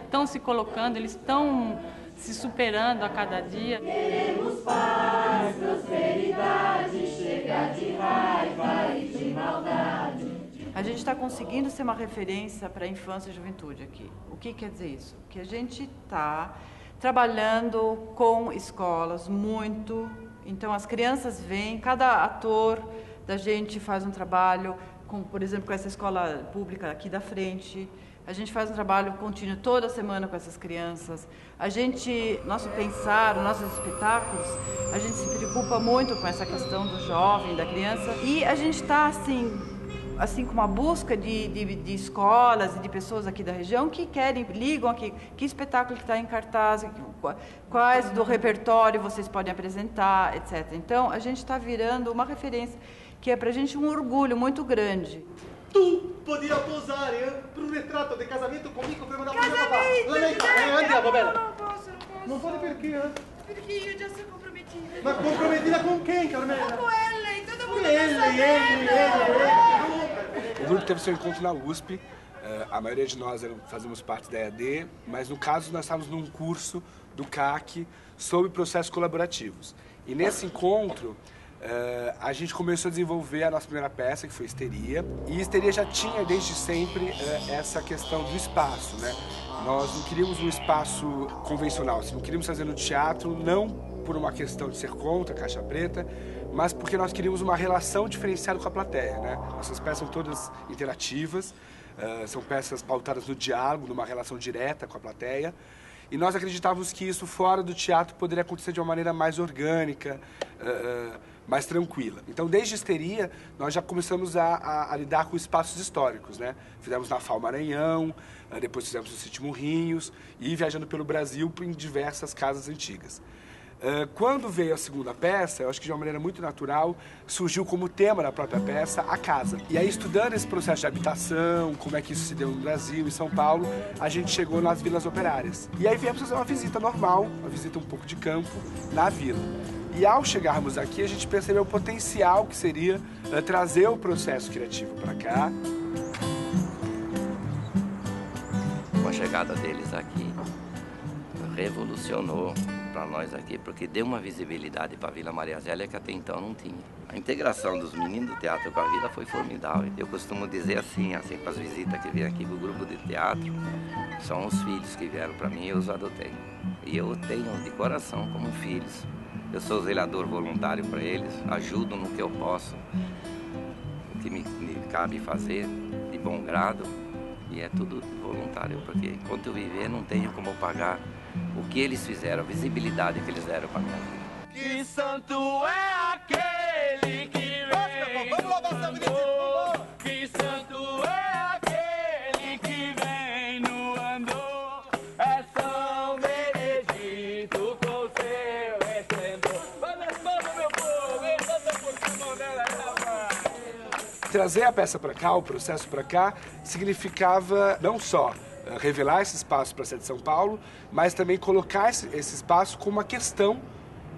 Speaker 20: estão se colocando, eles estão se superando a cada dia.
Speaker 2: Queremos paz, prosperidade, chega de raiva e de maldade.
Speaker 15: A gente está conseguindo ser uma referência para a infância e juventude aqui. O que quer dizer isso? Que a gente está trabalhando com escolas muito. Então as crianças vêm, cada ator da gente faz um trabalho, por exemplo, com essa escola pública aqui da frente. A gente faz um trabalho contínuo toda semana com essas crianças. Nosso pensar, os nossos espetáculos, a gente se preocupa muito com essa questão do jovem, da criança. E a gente está assim com uma busca de escolas e de pessoas aqui da região que ligam aqui, que espetáculo que está em cartaz, quais do repertório vocês podem apresentar, etc. Então, a gente está virando uma referência que é para a gente um orgulho muito grande.
Speaker 4: Tu podia posar para um retrato de casamento comigo per una prima Andiamo, bella.
Speaker 2: Não posso.
Speaker 4: Non pode perché?
Speaker 2: Porque eu já sou comprometida.
Speaker 4: Ma comprometida com quem, Carmela?
Speaker 2: Com ele, todo mundo
Speaker 6: O grupo teve seu encontro na USP. A maioria de nós fazemos parte da EAD, mas no caso nós estávamos num curso do CAC sobre processos colaborativos. E nesse encontro, a gente começou a desenvolver a nossa primeira peça, que foi Histeria. E Histeria já tinha desde sempre essa questão do espaço, né? Nós não queríamos um espaço convencional, não queríamos fazer no teatro, não por uma questão de ser contra a Caixa Preta, mas porque nós queríamos uma relação diferenciada com a plateia, né? Nossas peças são todas interativas, são peças pautadas no diálogo, numa relação direta com a plateia. E nós acreditávamos que isso fora do teatro poderia acontecer de uma maneira mais orgânica, mais tranquila. Então, desde Histeria, nós já começamos a lidar com espaços históricos, né? Fizemos na FAU Maranhão, depois fizemos no Sítio Morrinhos e viajando pelo Brasil em diversas casas antigas. Quando veio a segunda peça, eu acho que de uma maneira muito natural, surgiu como tema da própria peça a casa. E aí, estudando esse processo de habitação, como é que isso se deu no Brasil, em São Paulo, a gente chegou nas vilas operárias. E aí viemos fazer uma visita normal, uma visita um pouco de campo, na vila. E ao chegarmos aqui, a gente percebeu o potencial que seria trazer o processo criativo para cá.
Speaker 7: Com a chegada deles aqui, revolucionou para nós aqui, porque deu uma visibilidade para a Vila Maria Zélia que até então não tinha. A integração dos meninos do teatro com a vila foi formidável. Eu costumo dizer assim para as visitas que vêm aqui do grupo de teatro, são os filhos que vieram para mim e eu os adotei. E eu tenho de coração como filhos. Eu sou zelador voluntário para eles, ajudo no que eu posso, o que me cabe fazer, de bom grado, e é tudo voluntário, porque enquanto eu viver não tenho como pagar o que eles fizeram, a visibilidade que eles deram para minha vida.
Speaker 2: Que santo é aquele que vem no andor? Que santo é aquele que vem no andor? É São Benedito com seu esplendor. Vamos, meu povo,
Speaker 6: Trazer a peça para cá, o processo para cá, significava não só revelar esse espaço para a cidade de São Paulo, mas também colocar esse espaço como uma questão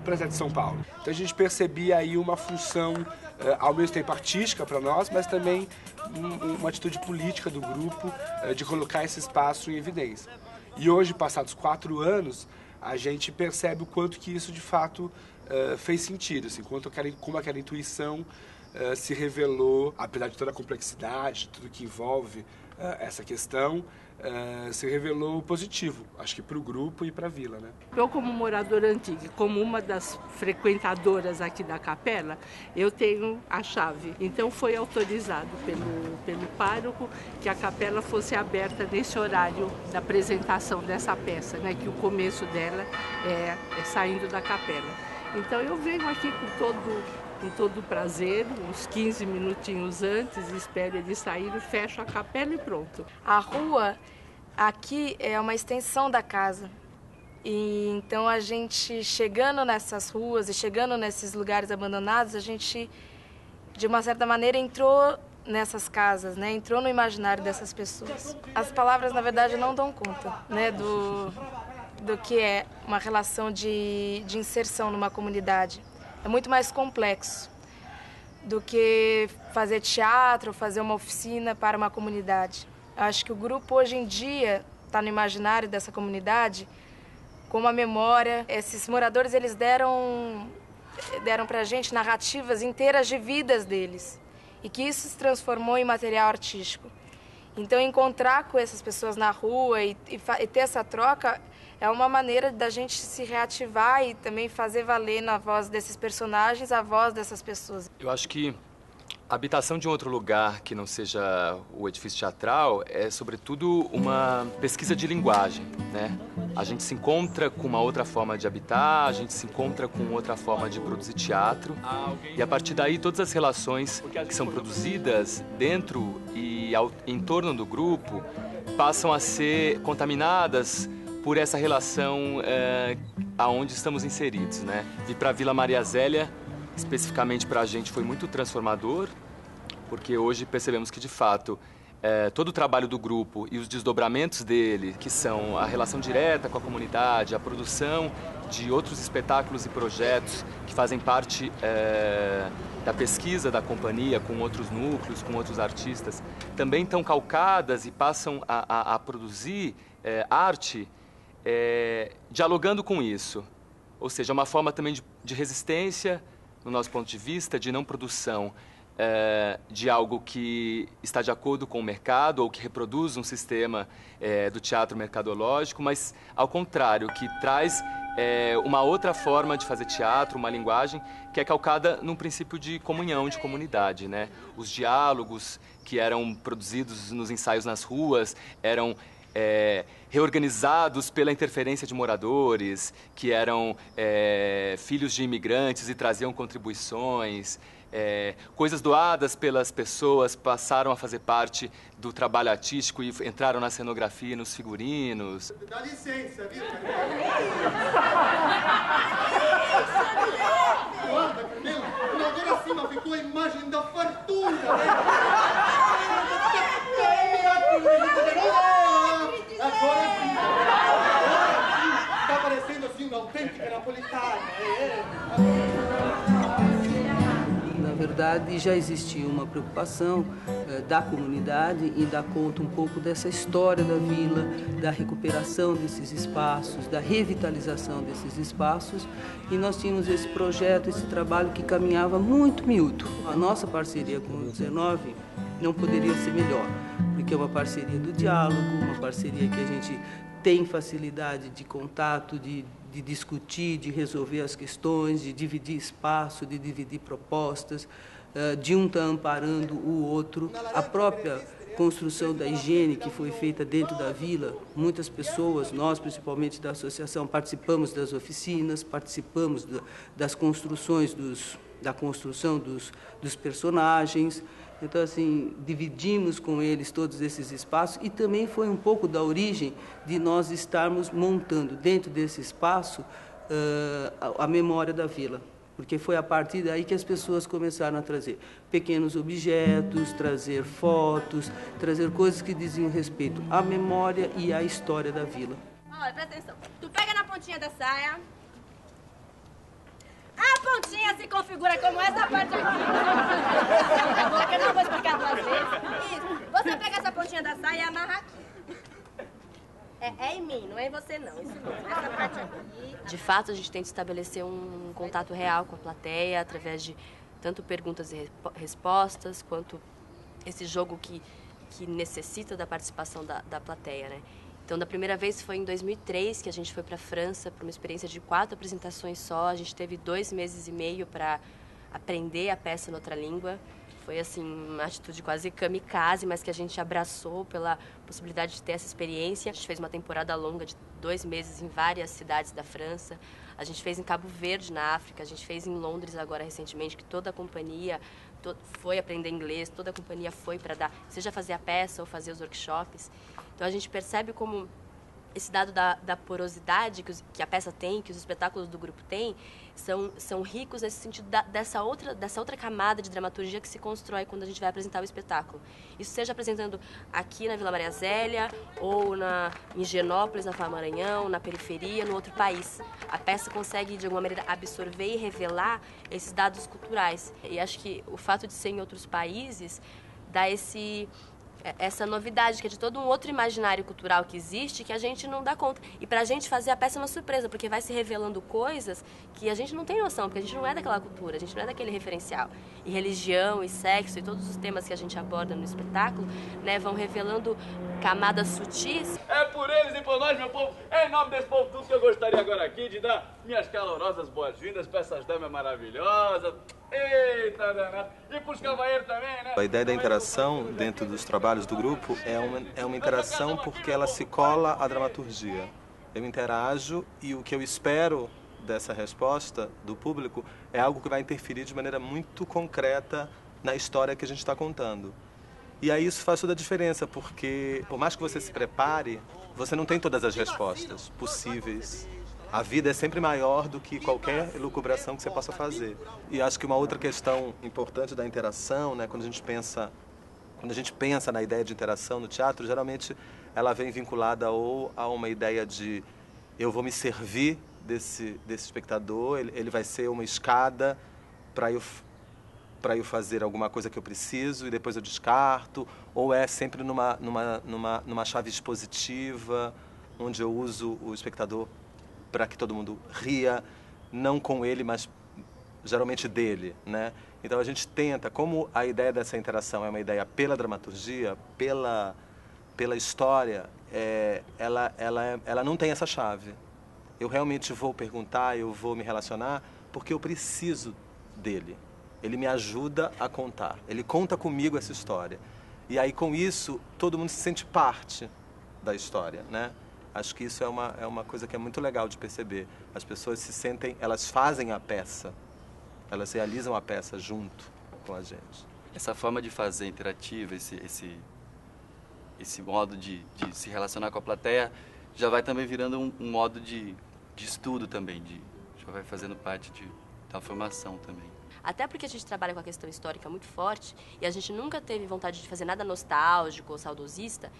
Speaker 6: para a cidade de São Paulo. Então a gente percebia aí uma função ao mesmo tempo artística para nós, mas também uma atitude política do grupo de colocar esse espaço em evidência. E hoje, passados 4 anos, a gente percebe o quanto que isso de fato fez sentido, assim, como aquela intuição se revelou, apesar de toda a complexidade, tudo que envolve essa questão, se revelou positivo, acho que para o grupo e para a vila, né?
Speaker 8: Eu, como moradora antiga, como uma das frequentadoras aqui da capela, eu tenho a chave. Então foi autorizado pelo pároco que a capela fosse aberta nesse horário da apresentação dessa peça, né? Que o começo dela é saindo da capela. Então eu venho aqui com com todo prazer, uns 15 minutinhos antes, espero eles saírem, fecho a capela e pronto.
Speaker 1: A rua aqui é uma extensão da casa. E então a gente chegando nessas ruas e chegando nesses lugares abandonados, a gente de uma certa maneira entrou nessas casas, né? Entrou no imaginário dessas pessoas. As palavras na verdade não dão conta, né, do que é uma relação de inserção numa comunidade. É muito mais complexo do que fazer teatro, fazer uma oficina para uma comunidade. Eu acho que o grupo hoje em dia está no imaginário dessa comunidade como a memória. Esses moradores, eles deram pra gente narrativas inteiras de vidas deles e que isso se transformou em material artístico. Então, encontrar com essas pessoas na rua e ter essa troca é uma maneira da gente se reativar e também fazer valer na voz desses personagens a voz dessas pessoas.
Speaker 5: Eu acho que a habitação de um outro lugar que não seja o edifício teatral é, sobretudo, uma pesquisa de linguagem, né? A gente se encontra com uma outra forma de habitar, a gente se encontra com outra forma de produzir teatro e, a partir daí, todas as relações que são produzidas dentro e em torno do grupo passam a ser contaminadas por essa relação aonde estamos inseridos, né? Vir para a Vila Maria Zélia, especificamente para a gente, foi muito transformador, porque hoje percebemos que, de fato, todo o trabalho do grupo e os desdobramentos dele, que são a relação direta com a comunidade, a produção de outros espetáculos e projetos que fazem parte da pesquisa da companhia com outros núcleos, com outros artistas, também estão calcadas e passam a produzir arte dialogando com isso. Ou seja, uma forma também de resistência, no nosso ponto de vista, de não produção de algo que está de acordo com o mercado ou que reproduz um sistema do teatro mercadológico, mas, ao contrário, que traz uma outra forma de fazer teatro, uma linguagem que é calcada num princípio de comunhão, de comunidade, né? Os diálogos que eram produzidos nos ensaios nas ruas eram reorganizados pela interferência de moradores, que eram filhos de imigrantes e traziam contribuições. Coisas doadas pelas pessoas passaram a fazer parte do trabalho artístico e entraram na cenografia e nos figurinos.
Speaker 2: Dá licença, viu? Guarda, Camila, agora acima ficou a imagem da fartura. Agora sim, está parecendo assim uma autêntica napolitana.
Speaker 9: Na verdade, já existia uma preocupação da comunidade em dar conta um pouco dessa história da vila, da recuperação desses espaços, da revitalização desses espaços, e nós tínhamos esse projeto, esse trabalho que caminhava muito miúdo. A nossa parceria com o 19 não poderia ser melhor, porque é uma parceria do diálogo, uma parceria que a gente tem facilidade de contato, de discutir, de resolver as questões, de dividir espaço, de dividir propostas, de um estar amparando o outro. A própria construção da higiene que foi feita dentro da vila, muitas pessoas, nós principalmente da associação, participamos das oficinas, participamos das construções, da construção dos personagens. Então, assim, dividimos com eles todos esses espaços e também foi um pouco da origem de nós estarmos montando dentro desse espaço a memória da vila. Porque foi a partir daí que as pessoas começaram a trazer pequenos objetos, trazer fotos, trazer coisas que diziam respeito à memória e à história da vila.
Speaker 12: Olha, presta atenção. Tu pega na pontinha da saia. A pontinha se configura como essa parte aqui. Porque eu não vou explicar duas vezes. Isso. Você pega essa pontinha da saia e amarra aqui. É em mim, não é em você não. Isso mesmo. Essa parte aqui.
Speaker 22: De fato, a gente tenta estabelecer um contato real com a plateia, através de tanto perguntas e respostas, quanto esse jogo que necessita da participação da plateia, né? Então, da primeira vez foi em 2003 que a gente foi para a França, para uma experiência de 4 apresentações só. A gente teve 2 meses e meio para aprender a peça em outra língua. Foi, assim, uma atitude quase kamikaze, mas que a gente abraçou pela possibilidade de ter essa experiência. A gente fez uma temporada longa de 2 meses em várias cidades da França.
Speaker 11: A gente fez em Cabo Verde, na África, a gente fez em Londres agora recentemente, que toda a companhia foi aprender inglês, toda a companhia foi para dar, seja fazer a peça ou fazer os workshops. Então a gente percebe como esse dado da porosidade que a peça tem, que os espetáculos do grupo têm, são ricos nesse sentido dessa outra camada de dramaturgia que se constrói quando a gente vai apresentar o espetáculo. Isso seja apresentando aqui na Vila Maria Zélia, ou em Higienópolis, na Maranhão, na periferia, no outro país. A peça consegue, de alguma maneira, absorver e revelar esses dados culturais. E acho que o fato de ser em outros países dá essa novidade, que é de todo um outro imaginário cultural que existe, que a gente não dá conta. E pra gente fazer a peça é uma surpresa, porque vai se revelando coisas que a gente não tem noção, porque a gente não é daquela cultura, a gente não é daquele referencial. E religião, e sexo, e todos os temas que a gente aborda no espetáculo, né, vão revelando camadas sutis.
Speaker 16: É por eles e por nós, meu povo, é em nome desse povo tudo que eu gostaria agora aqui de dar minhas calorosas boas-vindas para essas damas maravilhosas. Eita, danado. E pros cavalheiros também, né?
Speaker 17: A ideia da interação dentro dos trabalhos do grupo é uma interação porque ela se cola à dramaturgia. Eu interajo e o que eu espero dessa resposta do público é algo que vai interferir de maneira muito concreta na história que a gente está contando. E aí isso faz toda a diferença, porque por mais que você se prepare, você não tem todas as respostas possíveis. A vida é sempre maior do que qualquer elucubração que você possa fazer. E acho que uma outra questão importante da interação, né, quando a gente pensa na ideia de interação no teatro, geralmente ela vem vinculada ou a uma ideia de eu vou me servir desse espectador, ele vai ser uma escada para eu fazer alguma coisa que eu preciso e depois eu descarto, ou é sempre numa chave expositiva, onde eu uso o espectador para que todo mundo ria, não com ele, mas geralmente dele, né? Então a gente tenta, como a ideia dessa interação é uma ideia pela dramaturgia, pela história, ela não tem essa chave. Eu realmente vou perguntar, eu vou me relacionar, porque eu preciso dele. Ele me ajuda a contar, ele conta comigo essa história. E aí com isso, todo mundo se sente parte da história, né? Acho que isso é uma coisa que é muito legal de perceber. As pessoas se sentem, elas fazem a peça, elas realizam a peça junto com a gente.
Speaker 5: Essa forma de fazer interativa, esse modo de se relacionar com a plateia, já vai também virando um modo de estudo também, já vai fazendo parte da formação também.
Speaker 11: Até porque a gente trabalha com a questão histórica muito forte e a gente nunca teve vontade de fazer nada nostálgico ou saudosista.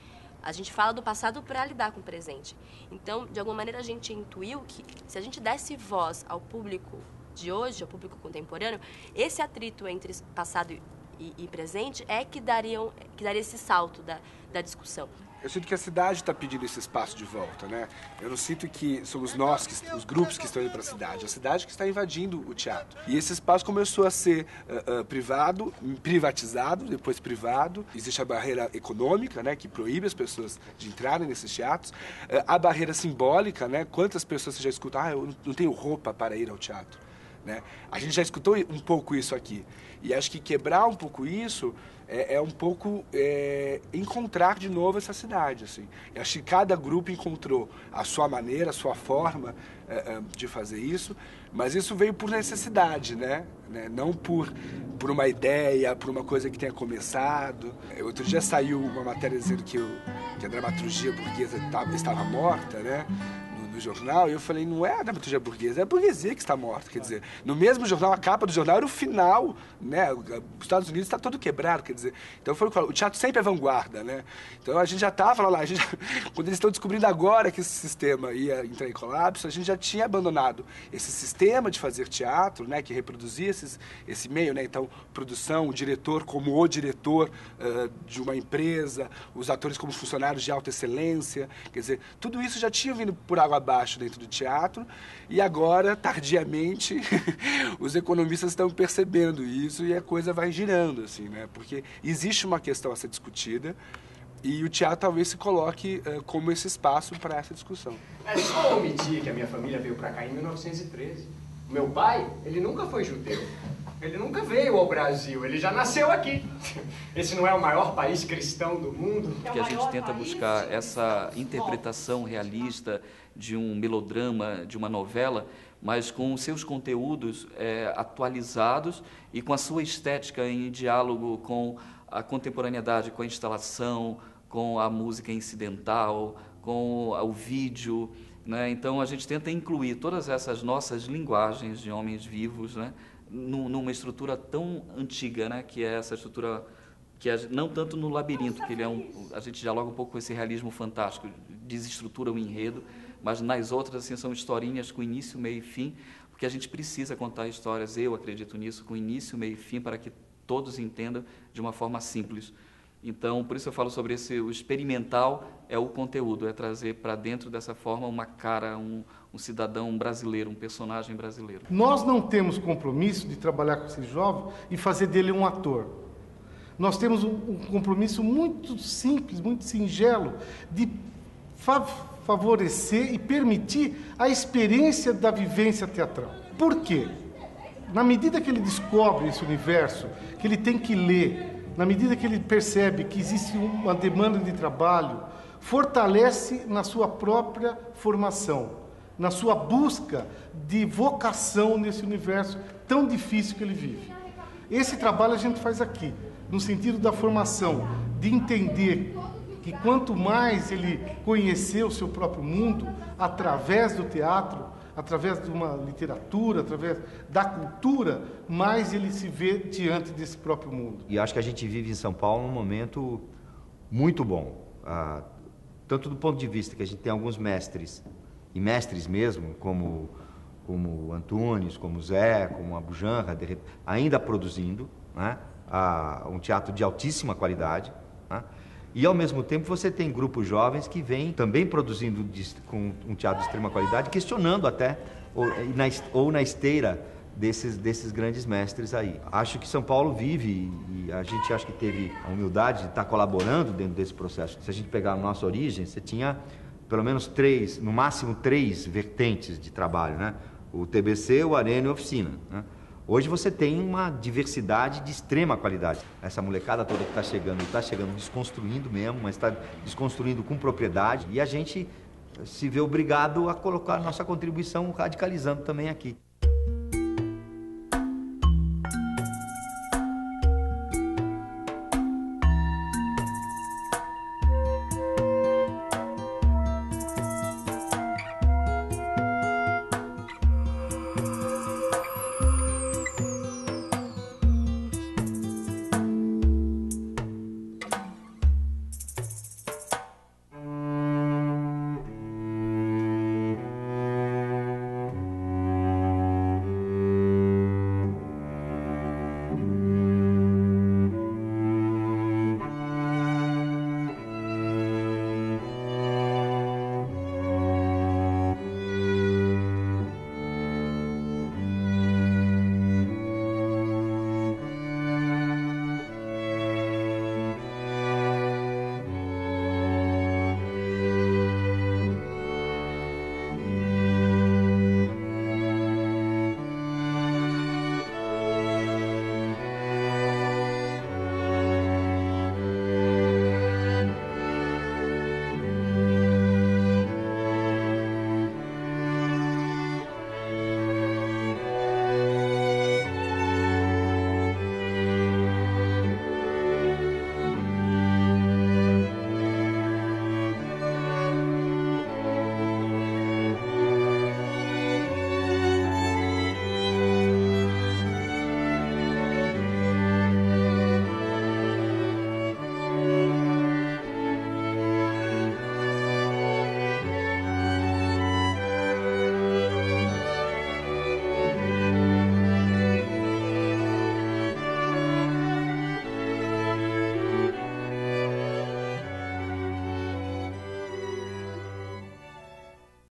Speaker 11: A gente fala do passado para lidar com o presente. Então, de alguma maneira, a gente intuiu que se a gente desse voz ao público de hoje, ao público contemporâneo, esse atrito entre passado e presente é que daria esse salto da discussão.
Speaker 6: Eu sinto que a cidade está pedindo esse espaço de volta, né? Eu não sinto que somos nós, os grupos que estão indo para a cidade que está invadindo o teatro. E esse espaço começou a ser privado, privatizado, depois privado. Existe a barreira econômica, né, que proíbe as pessoas de entrarem nesses teatros. A barreira simbólica, né? Quantas pessoas você já escutam, eu não tenho roupa para ir ao teatro, né? A gente já escutou um pouco isso aqui. E acho que quebrar um pouco isso é um pouco encontrar de novo essa cidade, assim. Eu acho que cada grupo encontrou a sua maneira, a sua forma de fazer isso, mas isso veio por necessidade, né? Não por uma ideia, por uma coisa que tenha começado. Outro dia saiu uma matéria dizendo que a dramaturgia burguesa estava morta, né? No jornal, e eu falei, não é a dramaturgia burguesa, é a burguesia que está morta, quer dizer, no mesmo jornal, a capa do jornal era o final, né, os Estados Unidos está todo quebrado, quer dizer, então o teatro sempre é vanguarda, né, então a gente já estava lá, quando eles estão descobrindo agora que esse sistema ia entrar em colapso, a gente já tinha abandonado esse sistema de fazer teatro, né, que reproduzia esse meio, né, então produção, o diretor como o diretor de uma empresa, os atores como funcionários de alta excelência, quer dizer, tudo isso já tinha vindo por água abaixo dentro do teatro, e agora, tardiamente, os economistas estão percebendo isso e a coisa vai girando, assim, né? Porque existe uma questão a ser discutida e o teatro talvez se coloque como esse espaço para essa discussão.
Speaker 18: É só omitir que a minha família veio para cá em 1913. O meu pai, ele nunca foi judeu. Ele nunca veio ao Brasil, ele já nasceu aqui. Esse não é o maior país cristão do mundo?
Speaker 25: Que a gente tenta buscar essa interpretação realista de um melodrama, de uma novela,
Speaker 10: mas com os seus conteúdos atualizados e com a sua estética em diálogo com a contemporaneidade, com a instalação, com a música incidental, com o vídeo, né? Então a gente tenta incluir todas essas nossas linguagens de homens vivos, né? Numa estrutura tão antiga, né? Que é essa estrutura que não tanto no Labirinto, que ele a gente dialoga um pouco com esse realismo fantástico, desestrutura o enredo, mas nas outras assim, são historinhas com início, meio e fim, porque a gente precisa contar histórias, eu acredito nisso, com início, meio e fim, para que todos entendam de uma forma simples. Então, por isso eu falo sobre o experimental é o conteúdo, é trazer para dentro dessa forma uma cara, um cidadão brasileiro, um personagem brasileiro.
Speaker 3: Nós não temos compromisso de trabalhar com esse jovem e fazer dele um ator. Nós temos um compromisso muito simples, muito singelo, de favorecer e permitir a experiência da vivência teatral. Por quê? Na medida que ele descobre esse universo, que ele tem que ler, na medida que ele percebe que existe uma demanda de trabalho, fortalece na sua própria formação, na sua busca de vocação nesse universo tão difícil que ele vive. Esse trabalho a gente faz aqui, no sentido da formação, de entender que quanto mais ele conhecer o seu próprio mundo, através do teatro, através de uma literatura, através da cultura, mais ele se vê diante desse próprio mundo.
Speaker 13: E acho que a gente vive em São Paulo um momento muito bom, tanto do ponto de vista que a gente tem alguns mestres, e mestres mesmo, como Antunes, como Zé, como a Bujanra, ainda produzindo, né, um teatro de altíssima qualidade, né? E, ao mesmo tempo, você tem grupos jovens que vêm também produzindo com um teatro de extrema qualidade, questionando até, ou na esteira desses grandes mestres aí. Acho que São Paulo vive, e a gente acha que teve a humildade de estar colaborando dentro desse processo. Se a gente pegar a nossa origem, você tinha pelo menos no máximo três vertentes de trabalho, né? O TBC, o Arena e a Oficina, né? Hoje você tem uma diversidade de extrema qualidade. Essa molecada toda que está chegando desconstruindo mesmo, mas está desconstruindo com propriedade. E a gente se vê obrigado a colocar a nossa contribuição radicalizando também aqui.